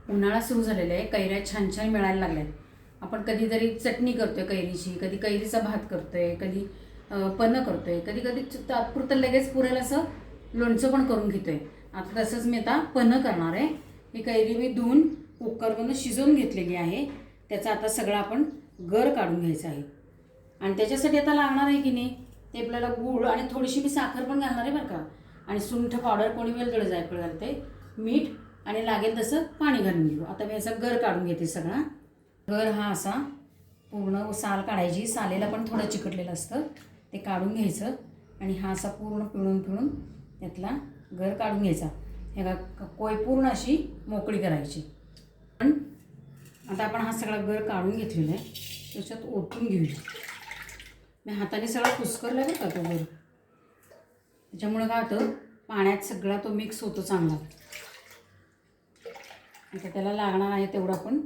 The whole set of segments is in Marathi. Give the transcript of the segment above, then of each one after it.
उन्हाळा सुरू झालेला आहे, कैऱ्या छान छान मिळायला लागल्या आहेत. आपण कधीतरी चटणी करतोय कैरीची, कधी कैरीचा भात करतोय, कधी पन्ह करतोय, कधी कधी तात्पुरतं लगेच पुरेल असं लोणचं पण करून घेतोय. आता तसंच मी आता पन्ह करणार आहे. ही कैरी मी धुवून कुकरमधून शिजवून घेतलेली आहे. त्याचा आता सगळा आपण गर काढून घ्यायचा आहे. आणि त्याच्यासाठी आता लागणार आहे की नाही ते आपल्याला गूळ आणि थोडीशी मी साखर पण घालणार आहे बरं का. आणि सुंठ पावडर, कोणी वेलदोडे जायफळ घालते, मीठ आणि लागेल तसं पाणी घालून घेऊ. आता मी याचा गर काढून घेते सगळा. गर हा असा पूर्ण साल काढायची, सालेला पण थोडं चिकटलेलं असतं, ते काढून घ्यायचं. आणि हा असा पूर्ण पिळून पिळून त्यातला गर काढून घ्यायचा. हे कोय पूर्ण अशी मोकळी करायची. पण आता आपण हा सगळा गर काढून घेतलेला आहे, त्याच्यात ओतून घेऊया. मी हाताने सगळा कुस्करला बरं का तो गर, त्याच्यामुळं काय होतं पाण्यात सगळा तो मिक्स होतो चांगला. आता त्याला लागणार आहे तेवढं आपण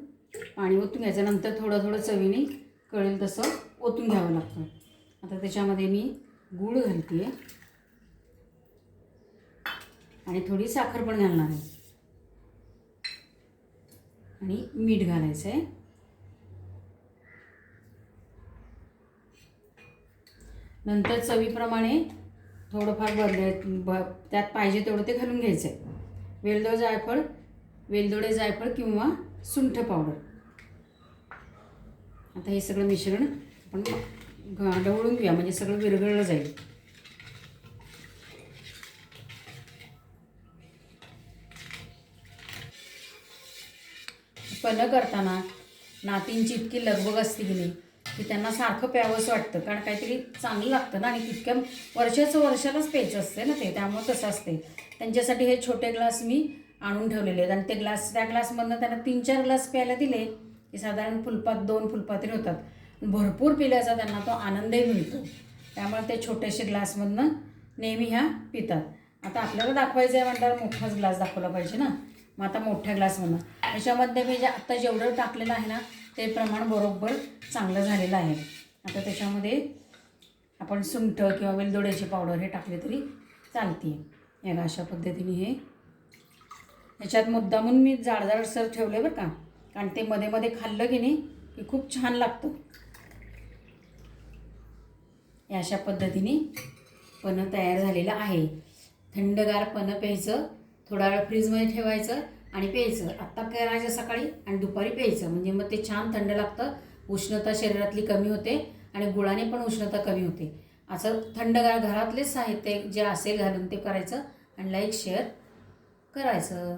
पाणी ओतून घ्यायचं. नंतर थोडं थोडं चवीने कळेल तसं ओतून घ्यावं लागतं. आता त्याच्यामध्ये मी गूळ घालते आणि थोडी साखर पण घालणार आहे आणि मीठ घालायचं आहे. नंतर चवीप्रमाणे थोडंफार त्यात पाहिजे तेवढं ते घालून घ्यायचं आहे. वेलदोडे जायफळ किंवा सुंठ पावडर. आता हे सगळं मिश्रण आपण ढवळून घेऊया, म्हणजे सगळं विरघळलं जाईल. पन्ह करताना नातींची इतकी लगबग असते की नाही की त्यांना सारखं प्यावंसं वाटतं, कारण काहीतरी चांगलं लागतं ना. आणि तितक्या वर्षालाच प्यायचं असते ना ते, त्यामुळे तसं असते. त्यांच्यासाठी हे छोटे ग्लास मी आणून ठेवलेले आहेत. आणि त्या ग्लासमधनं त्यांना 3-4 ग्लास प्यायला दिले की साधारण 2 फुलपात्री होतात. भरपूर पिल्याचा त्यांना तो आनंदही मिळतो. त्यामुळे ते छोटेसे ग्लासमधनं नेहमी ह्या पितात. आता आपल्याला दाखवायचं आहे म्हटल्यावर मोठाच ग्लास दाखवला पाहिजे ना. मग आता मोठ्या ग्लासमधनं त्याच्यामध्ये मी आत्ता जेवढं टाकलेलं आहे ना ते प्रमाण बरोबर चांगलं झालेलं आहे. आता त्याच्यामध्ये आपण सुंठ किंवा वेलदोड्याची पावडर हे टाकले तरी चालते. या अशा पद्धतीने हे ह्याच्यात मुद्दामून मी जाडसर ठेवले बरं का, कारण ते मध्ये मध्ये खाल्लं की नाही की खूप छान लागतं. या अशा पद्धतीने पन्ह तयार झालेलं आहे. थंडगार पन्ह प्यायचं, थोडा वेळ फ्रीजमध्ये ठेवायचं आणि प्यायचं. आत्ता करायचं सकाळी आणि दुपारी प्यायचं, म्हणजे मग ते छान थंड लागतं. उष्णता शरीरातली कमी होते आणि गुळाने पण उष्णता कमी होते. असं थंडगार घरातलेच साहित्य जे असेल घालून ते करायचं आणि लाईक शेअर करायचं.